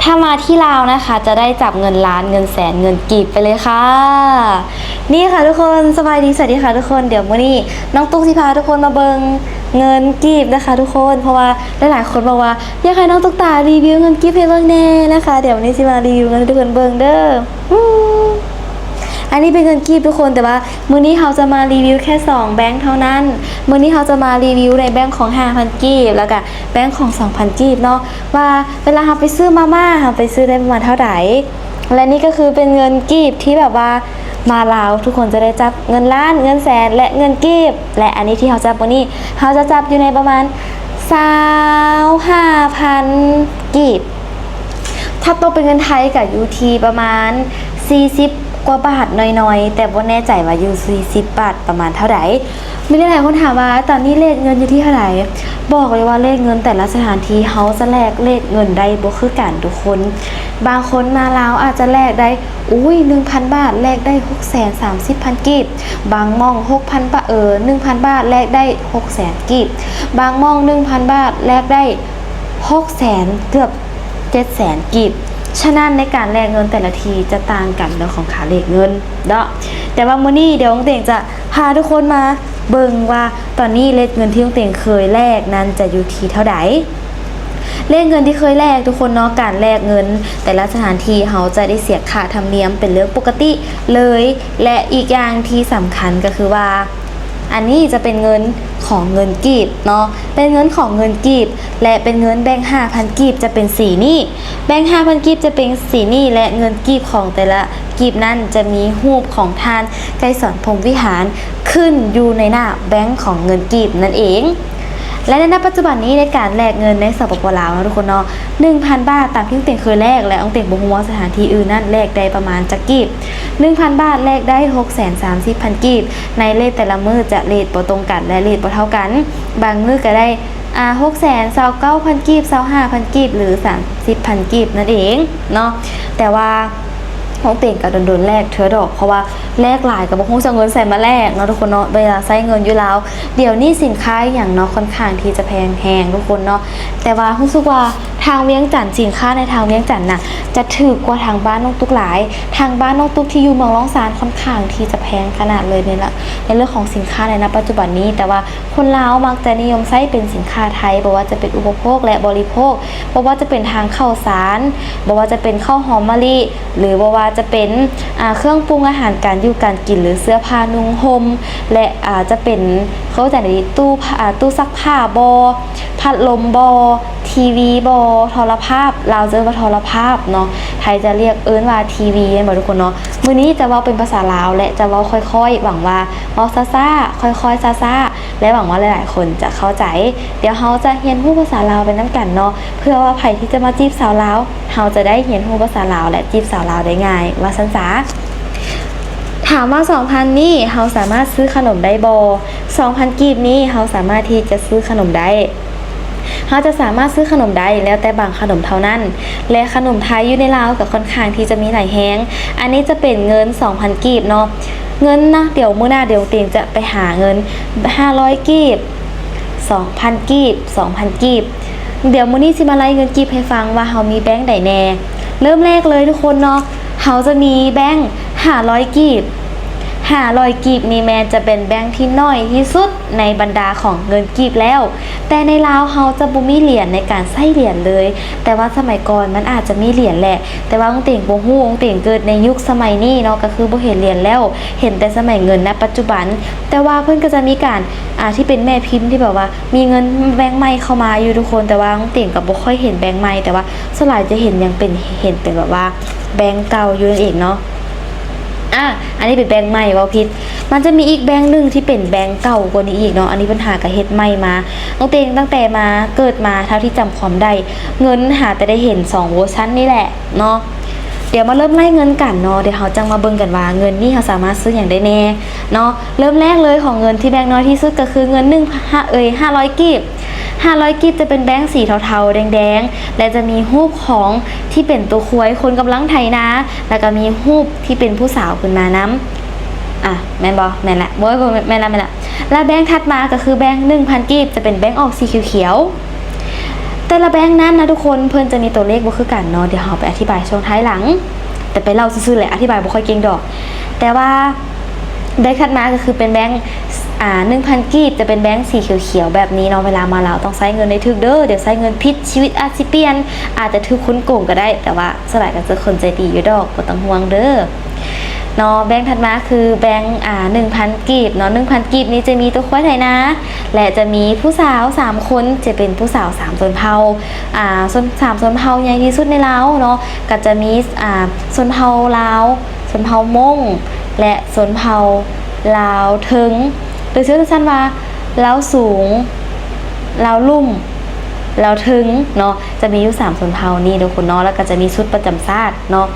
ถ้ามาที่ลาวนะคะจะได้จับเงินล้านเงินแสนเงินกีบไปเลยค่ะนี่ค่ะทุกคนสบายดีสวัสดีค่ะทุกคนเดี๋ยวมื้อนี้น้องตุ๊กสิพาทุกคนมาเบิงเงินกีบนะคะทุกคนเพราะว่าหลายๆคนบอกว่าอยากให้น้องตุ๊กตารีวิวเงินกีบให้เบิ่งแน่นะคะเดี๋ยววันนี้สิมารีวิวเงินให้ทุกคนเบิ่งเด้ออันนี้เป็นเงินกีบทุกคนแต่ว่ามื้อนี้เราจะมารีวิวแค่2แบงค์เท่านั้นมื้อนี้เราจะมารีวิวในแบงค์ของ 5,000 กีบแล้วก็แบงค์ของ 2,000 กีบเนาะว่าเวลาเราไปซื้อมาม่าเราไปซื้อได้ประมาณเท่าไหร่และนี่ก็คือเป็นเงินกีบที่แบบว่ามาลาวทุกคนจะได้จับเงินล้านเงินแสนและเงินกีบและอันนี้ที่เราจับวันนี้เราจะจับอยู่ในประมาณ25,000 กีบถ้าตกเป็นเงินไทยกับยูทีประมาณ40กว่าบาทหน่อยๆแต่บ่แน่ใจว่าอยู่40บาทประมาณเท่าไหร่มีหลายคนถามว่าตอนนี้เลขเงินอยู่ที่เท่าไหร่บอกเลยว่าเลขเงินแต่ละสถานที่เฮาจะแลกเลขเงินได้บ่คือกันทุกคนบางคนมาลาวอาจจะแลกได้1,000 บาทแลกได้630,000 กีบบางม่อง 6,000 บาท1,000 บาทแลกได้600,000 กีบบางม่อง 1,000 บาทแลกได้600,000เกือบ700,000 กีบฉะนั้นในการแลกเงินแต่ละทีจะต่างกันเรื่องของค่าเลขเงินเนาะแต่ว่ามื้อนี้เดี๋ยวน้องเต่งจะพาทุกคนมาเบิ่งว่าตอนนี้เลขเงินที่น้องเต่งเคยแลกนั้นจะอยู่ที่เท่าใดเลขเงินที่เคยแลกทุกคนเนาะการแลกเงินแต่ละสถานที่เขาจะได้เสียค่าธรรมเนียมเป็นเรื่องปกติเลยและอีกอย่างที่สำคัญก็คือว่าอันนี้จะเป็นเงินของเงินกีบเนาะเป็นเงินของเงินกีบและเป็นเงินแบงค์ 5,000 กีบจะเป็นสีนี้แบงค์ 5,000 กีบจะเป็นสีนี้และเงินกีบของแต่ละกีบนั้นจะมีรูปของท่านไกรสอนพรหมวิหารขึ้นอยู่ในหน้าแบงค์ของเงินกีบนั่นเองและในปัจจุบันนี้ในการแลกเงินในสปป.ลาวนะทุกคนเนาะ 1,000 บาทตามที่องเต่งเคยแลกและองเต่งบ่ฮู้ว่าสถานที่อื่นนั้นแลกได้ประมาณจักกีบ 1,000 บาทแลกได้630,000 กีบในเลทแต่ละมื้อจะเลทบ่ตรงกันและเลทบ่เท่ากันบางมื้อก็ได้629,000 กีบ 25,000 กีบหรือ30,000 กีบนั่นเองเนาะแต่ว่าของเต่งกับโดนแลกเธอดอกเพราะว่าแลกหลายกับบ่ฮู้จะเงินใส่มาแลกเนาะทุกคนเนาะเวลาใช้เงินอยู่แล้วเดี๋ยวนี้สินค้าอย่างเนาะค่อนข้างที่จะแพงแฮงทุกคนเนาะแต่ว่ารู้สึกว่าทางเวียงจันทน์สินค้าในทางเวียงจันทน์น่ะจะถูกกว่าทางบ้านน้องตุ๊กหลายทางบ้านน้องตุ๊กที่อยู่เมืองร้องซานค่อนข้างที่จะแพงขนาดเลยเนี่ยละในเรื่องของสินค้าในปัจจุบันนี้แต่ว่าคนลาวมักจะนิยมใช้เป็นสินค้าไทยบ่ว่าจะเป็นอุปโภคและบริโภคบ่ว่าจะเป็นทางข้าวสารบ่ว่าจะเป็นข้าวหอมมะลิหรือบ่ว่าจะเป็นเครื่องปรุงอาหารการอยู่การกินหรือเสื้อผ้านุ่งห่มและจะเป็นเขาจะในตู้ซักผ้าบอพัดลมบอทีวีบอโทรภาพลาวเจอว่าโทรภาพเนาะไทยจะเรียกว่าทีวีเหมือนทุกคนเนาะมื้อนี้จะเว้าเป็นภาษาลาวและจะเว้าค่อยๆหวังว่าเว้าซ่าๆค่อยๆซ่าๆและหวังว่าหลายๆคนจะเข้าใจเดี๋ยวเฮาจะเรียนรู้ภาษาลาวไปนํกันเนาะเพื่อว่าใครที่จะมาจีบสาวลาวเฮาจะได้เรียนรู้ภาษาลาวและจีบสาวลาวได้ง่ายว่าซั่นซะถามว่า 2,000 นี่เฮาสามารถซื้อขนมได้บ่ 2,000 กีบนี้เฮาสามารถที่จะซื้อขนมได้เราจะสามารถซื้อขนมได้แล้วแต่บางขนมเท่านั้นและขนมไทยอยู่ในลาวกับค่อนข้างที่จะมีหลายแฮงอันนี้จะเป็นเงิน 2,000 กีบเนาะเงินนะเดี๋ยวมื้อหน้าเดี๋ยวเตียงจะไปหาเงิน500กีบ 2,000 กีบ 2,000 กีบเดี๋ยวมื้อนี้สิมาไล่เงินกีบให้ฟังว่าเฮามีแบงค์ใดแน่เริ่มแรกเลยทุกคนเนาะเฮาจะมีแบงค์500กีบ500 กีบนี่แมนจะเป็นแบงค์ที่น้อยที่สุดในบรรดาของเงินกีบแล้วแต่ในลาวเฮาจะบ่มีเหรียญในการใช้เหรียญเลยแต่ว่าสมัยก่อนมันอาจจะมีเหรียญแหละแต่ว่าองเต่งบ่ฮู้องเต่งเกิดในยุคสมัยนี้เนาะก็คือบ่เห็นเหรียญแล้วเห็นแต่สมัยเงินณปัจจุบันแต่ว่าเพิ่นก็จะมีการที่เป็นแม่พิมพ์ที่แบบว่ามีเงินแบงค์ใหม่เข้ามาอยู่ทุกคนแต่ว่าองเต่งก็บ่ค่อยเห็นแบงค์ใหม่แต่ว่าส่วนหลายจะเห็นเป็นแบบว่าแบงค์เก่าอยู่นั่นเองเนาะอันนี้เป็นแบงค์ใหม่ว่าพิษมันจะมีอีกแบงค์นึงที่เป็นแบงค์เก่ากว่านี้อีกเนาะอันนี้ปัญหากับเฮ็ดใหม่มาน้องเตงตั้งแต่มาเกิดมาเท่าที่จำความได้เงินหาแต่ได้เห็น2เวอร์ชันนี่แหละเนาะเดี๋ยวมาเริ่มไล่เงินกันเนาะเดี๋ยวเราจะมาเบิ่งกันว่าเงินนี่เราสามารถซื้ออย่างได้แน่เนาะเริ่มแรกเลยของเงินที่แบงค์น้อยที่สุดก็คือเงิน500 กีบ500 กีบจะเป็นแบงค์สีเทาๆแดงๆและจะมีรูปของที่เป็นตัวควยคนกำลังไถนาแล้วก็มีรูปที่เป็นผู้สาวขึ้นมานํแม่นบ่แม่นละแม่นละและแบงค์ถัดมาก็คือแบงค์ 1,000 กีบจะเป็นแบงค์ออกสีเขียวๆแต่ แต่ละแบงค์นั้นนะทุกคนเพิ่นจะมีตัวเลขบ่คือกันเนาะเดี๋ยวเราไปอธิบายช่วงท้ายหลังแต่ไปเล่าซื่อๆแหละอธิบายบ่ค่อยเก่งดอกแต่ว่าแบงค์ถัดมาก็คือเป็นแบงค์1,000 กีบจะเป็นแบงค์สีเขียวๆแบบนี้เนาะเวลามาเราต้องใช้เงินในทึกเด้อเดี๋ยวใช้เงินผิดชีวิตอาจสิเปลี่ยนอาจจะถูกคุ้นโกงก็ได้แต่ว่าสลายกันจะคนใจดีอยู่ดอกบ่ต้องห่วงเด้อเนาะแบงค์ถัดมาคือแบงค์1,000 กีบเนาะ1,000 กีบนี้จะมีตัวควายไทยนะและจะมีผู้สาว3คนจะเป็นผู้สาว3ชนเผ่าส่วน3ชนเผ่าใหญ่ที่สุดในลาวเนาะก็จะมีชนเผ่าลาวชนเผ่ามงและชนเผ่าลาวถึงหรือชื่อสั้นว่าลาวสูงลาวลุ่มลาวถึงเนาะจะมีอยู่3ชนเผ่านี่ทุกคนเนาะแล้วก็จะมีชุดประจำชาติเนาะ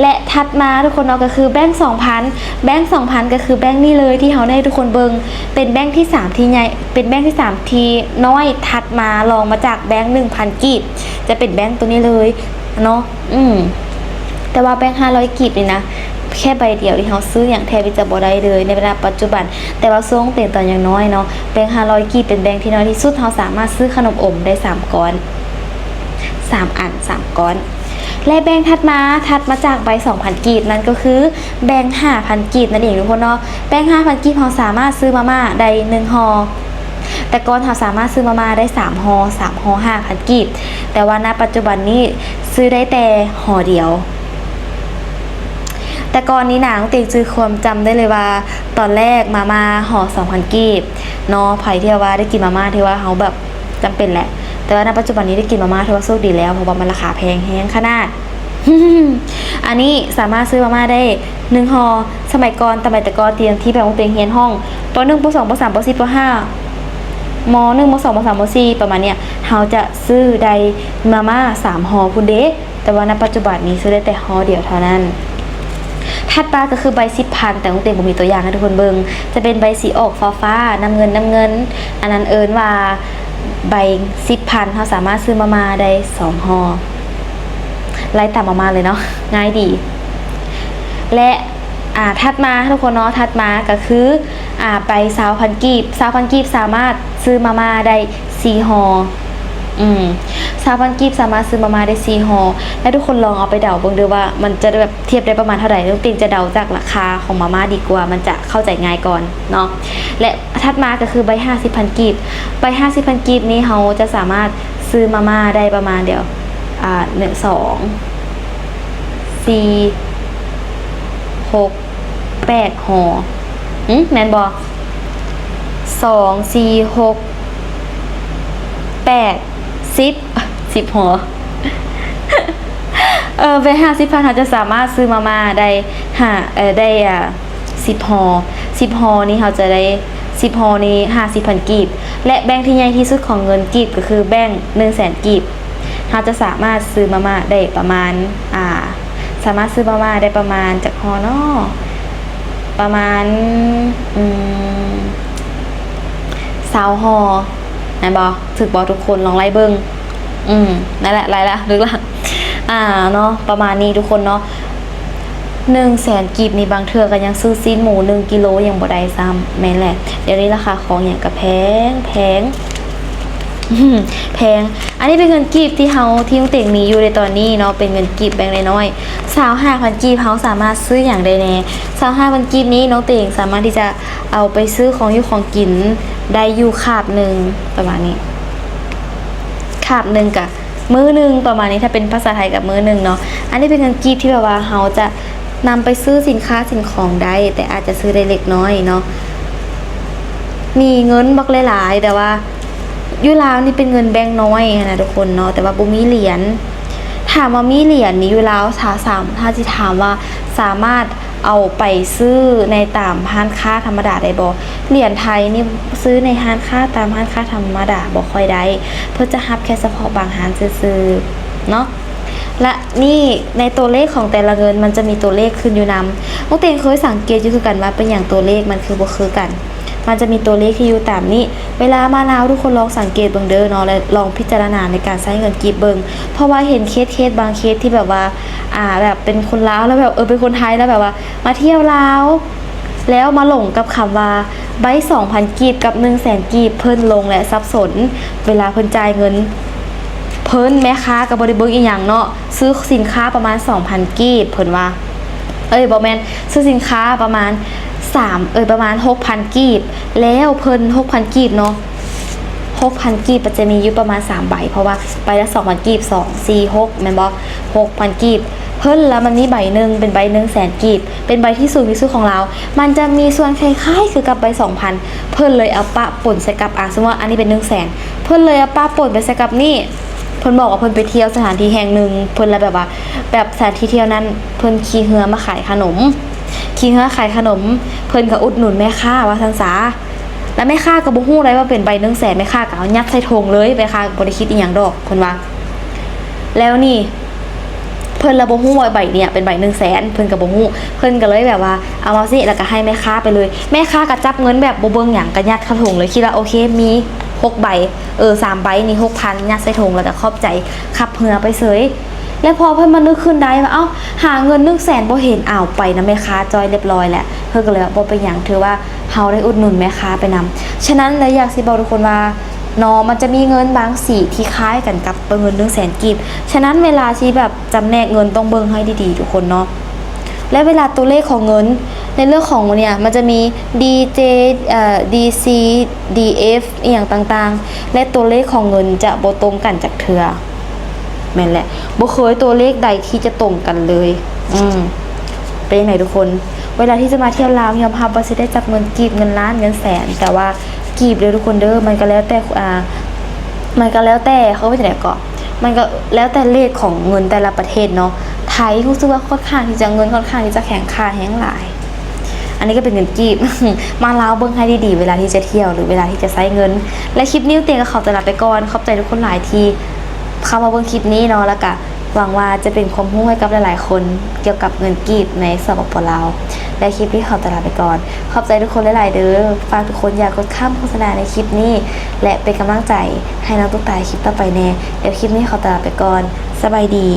และถัดมาทุกคนเนาะก็คือแบงค์ 2,000 แบงค์ 2,000 ก็คือแบงค์นี้เลยที่เขาได้ทุกคนเบิงเป็นแบงค์ที่3ที่ใหญ่เป็นแบงค์ที่3ที่น้อยถัดมาลองมาจากแบงค์ 1,000 กีบจะเป็นแบงค์ตัวนี้เลยเนาะแต่ว่าแบงค์ 500 กีบนี่นะแค่ใบเดียวที่เขาซื้ออย่างแทบจะบ่ได้เลยในเวลาปัจจุบันแต่ว่าช่วงเป็นตอนอย่างน้อยเนาะแบงค์ 500 กีบเป็นแบงค์ที่น้อยที่สุดเขาสามารถซื้อขนมอมได้3ก้อน3อัน3ก้อนและแบงค์ถัดมาจากใบ 2,000 กีบนั่นก็คือแบงค์ 5,000 กีบนั่นเองทุกคนเนาะแบงค์ 5,000 กีบเราสามารถซื้อมาม่าได้1ห่อแต่ก่อนเราสามารถซื้อมาม่าได้3ห่อ3ห่อ 5,000 กีบแต่ว่าณปัจจุบันนี้ซื้อได้แต่ห่อเดียวแต่ก่อนนี้นางเตียงซื้อความจำได้เลยว่าตอนแรกมาม่าห่อ 2,000 กีบเนาะไผที่ว่าได้กินมาม่าที่ว่าเขาแบบจำเป็นแหละแต่ว่าณปัจจุบันนี้ได้กินมาม่าถือว่าโชคดีแล้วเพราะว่ามันราคาแพงแฮงขนาด อันนี้สามารถซื้อมาม่าได้1ห่อสมัยก่อนแต่ก่อนเตียงที่แบบเตียงเฮียนห้องป .1 ป .2 ป .3 ป .4 ป .5 ม .1 ม .2 ม .3 ม .4 ประมาณเนี้ยเราจะซื้อได้มาม่า3ห่อพุ่นเด้แต่ว่าณปัจจุบันนี้ซื้อได้แต่ห่อเดียวเท่านั้นถัดมาก็คือใบ10,000แต่ของเต็มผมมีตัวอย่างให้ทุกคนเบิ่งจะเป็นใบสีออกฟ้าน้ำเงินอันนั้นเอิ้นว่าใบ10,000เขาสามารถซื้อมาได้2ห่อไล่ตามมาเลยเนาะง่ายดีและถัดมาทุกคนเนาะถัดมาก็คือไป20,000 กีบ20,000 กีบสามารถซื้อมาได้4ห่อ20,000 กีบสามารถซื้อมาได้4ห่อและทุกคนลองเอาไปเดาเบิ่งดูว่ามันจะแบบเทียบได้ประมาณเท่าไหร่ลูกติงจะเดาจากราคาของมาม่าดีกว่ามันจะเข้าใจง่ายก่อนเนาะและถัดมาก็คือใบ50,000 กีบใบ50,000 กีบนี้เขาจะสามารถซื้อมาม่าได้ประมาณเดียว1 2 4 6 8ห่อแม่นบ่2 4 6 8 10ห่อไป50,000เขาจะสามารถซื้อมาม่าได้ได้10ห่อ10ห่อนี้เขาจะได้10ห่อนี้50,000 กีบและแบงค์ที่ใหญ่ที่สุดของเงินกีบก็คือแบงค์ 100,000 กีบเขาจะสามารถซื้อมาม่าได้ประมาณสามารถซื้อมาม่าได้ประมาณจากห่อเนาะประมาณ20ห่อนั่นบอถึกบอทุกคนลองไล่เบิ้งนั่นแหละไล่ละลึกละเนาะประมาณนี้ทุกคนเนาะ100,000 กีบนี่บางเทื่อก็ยังซื้อซีนหมู1 กิโลยังบ่ได้ซ้ำแม่นแหละเดี๋ยวนี้ราคาของอย่างก็แพงแพงอันนี้เป็นเงินกีบที่น้องเต่งมีอยู่ในตอนนี้เนาะเป็นเงินกีบแบงค์น้อย25,000 กีบเขาสามารถซื้ออย่างใดแน่25,000 กีบนี้น้องเต่งสามารถที่จะเอาไปซื้อของอยู่ของกินได้อยู่คาบหนึ่งประมาณนี้คาบหนึ่งกับมื้อหนึ่งประมาณนี้ถ้าเป็นภาษาไทยกับมื้อหนึ่งเนาะอันนี้เป็นเงินกีบที่แบบว่าเขาจะนำไปซื้อสินค้าสิ่งของได้แต่อาจจะซื้อได้เล็กน้อยเนาะมีเงินบักหลายๆแต่ว่าอยู่ลาวนี่เป็นเงินแบงค์น้อยนะทุกคนเนาะแต่ว่าบ่มีเหรียญถามว่ามีเหรียญนี่อยู่ลาวถ้าสิถามว่าสามารถเอาไปซื้อในตามร้านค้าธรรมดาได้บ่เหรียญไทยนี่ซื้อในร้านค้าตามร้านค้าธรรมดาบ่ค่อยได้เพื่อจะรับแค่เฉพาะบางร้านซื้อๆเนาะและนี่ในตัวเลขของแต่ละเงินมันจะมีตัวเลขขึ้นอยู่นำน้องเตงเคยสังเกตอยู่คือกันว่าเป็นอย่างตัวเลขมันคือบ่คือกันมันจะมีตัวเลขที่อยู่ตามนี้เวลามาลาวทุกคนลองสังเกตเบิ่งเด้อเนาะและลองพิจารณาในการใช้เงินกีบเบิ่งเพราะว่าเห็นเคสบางเคสที่แบบว่าแบบเป็นคนลาวแล้วแบบเป็นคนไทยแล้วแบบว่ามาเที่ยวลาวแล้วมาหลงกับคำว่าใบ 2,000 กีบกับ 100,000 กีบเพิ่นลงและสับสนเวลาเพิ่นจ่ายเงิน พิ่นแม่ค้ากับบริเบิงอีหยังเนาะซื้อสินค้าประมาณ 2,000 กีบเพิ่นว่าบ่แม่นซื้อสินค้าประมาณประมาณ 6,000 กีบแล้วเพิ่น 6,000 กีบเนาะ6,000 กีบมันจะมีอยู่ประมาณ3ใบเพราะว่าใบละ 2,000 กีบ2 4 6แม่นบ่ 6,000 กีบเพิ่นแล้วมันมีใบหนึ่งเป็นใบ100,000 กีบเป็นใบที่สูงที่สุดของเรามันจะมีส่วนคล้ายๆคือกับใบ 2,000 เพิ่นเลยเอาปะป่นใส่กับสมมุติว่าอันนี้เป็น 100,000 เพิ่นเลยเอาปะป่นไปใส่กับนี่เพิ่นบอกว่าเพิ่นไปเที่ยวสถานที่แห่งหนึ่งเพิ่นเลยแบบว่าแบบสถานที่เที่ยวนั้นเพิ่นขี่เรือมาขายขนมขี่เรือขายขนมเพิ่นก็อุดหนุนแม่ค้าว่าซั่นซะแล้วแม่ค้าก็บ่ฮู้เลยว่าเป็นใบ100,000แม่ค้าก็เอายัดใส่ถุงเลยแม่ค้าบ่ได้คิดอีหยังดอกเพิ่นว่าแล้วนี่เพิ่นละบ่ฮู้ว่าใบเนี่ยเป็นใบ100,000เพิ่นก็บ่ฮู้เพิ่นก็เลยแบบว่าเอามาสิแล้วก็ให้แม่ค้าไปเลยแม่ค้าก็จับเงินแบบบ่เบิ่งหยังก็ยัดเข้าถุงเลยคิดว่าโอเคมี6ใบ3ใบนี่ 6,000 ยัดใส่ถุงแล้วก็ขอบใจขับเรือไปเสยแล้วพอเพิ่นมานึกขึ้นได้ว่าเอ้าหาเงิน100,000บ่เห็นอ้าวไปนะแม่ค้าจอยเรียบร้อยแล้วเพิ่นก็เลยบ่เป็นหยังถือว่าเฮาได้อุดหนุนแม่ค้าไปนำฉะนั้นเลยอยากสิบอกทุกคนว่าเนาะมันจะมีเงินบางสีที่คล้ายกันกับเงิน100,000 กีบฉะนั้นเวลาที่แบบจำแนกเงินต้องเบิ่งให้ดีๆทุกคนเนาะและเวลาตัวเลขของเงินในเรื่องของเนี่ยมันจะมี DJ DC DF อีกอย่างต่างๆและตัวเลขของเงินจะบ่ตรงกันจากเทื่อแม่นแหละบ่เคยตัวเลขใดที่จะตรงกันเลยเป็นยังไงทุกคนเวลาที่จะมาเที่ยวลาวยอมรับว่าสิได้จับเงินกีบเงินล้านเงินแสนแต่ว่ากีบเด้อทุกคนเด้อมันก็แล้วแต่เขาไปไหนก็มันก็แล้วแต่เลขของเงินแต่ละประเทศเนาะไทยรู้สึกว่าค่อนข้างที่จะเงินค่อนข้างที่จะแข็งค่าแห้งหลายอันนี้ก็เป็นเงินกีบ มาลาวเบิ่งให้ดีๆเวลาที่จะเที่ยวหรือเวลาที่จะใช้เงินและคลิปนี้เตียงก็ขอตัวลาไปก่อนขอบใจทุกคนหลายทีเข้ามาเบิ่งคลิปนี้เนาะแล้วก็หวังว่าจะเป็นความรู้ให้กับหลายๆคนเกี่ยวกับเงินกีบในสปป.ลาวและคลิปนี้ขอตัวลาไปก่อนขอบใจทุกคนหลายๆเด้อฝากทุกคนอย่ากดข้ามโฆษณาในคลิปนี้และเป็นกำลังใจให้น้องตุ๊กตาคลิปต่อไปแน่เดี๋ยวคลิปนี้ขอตัวลาไปก่อนสบายดี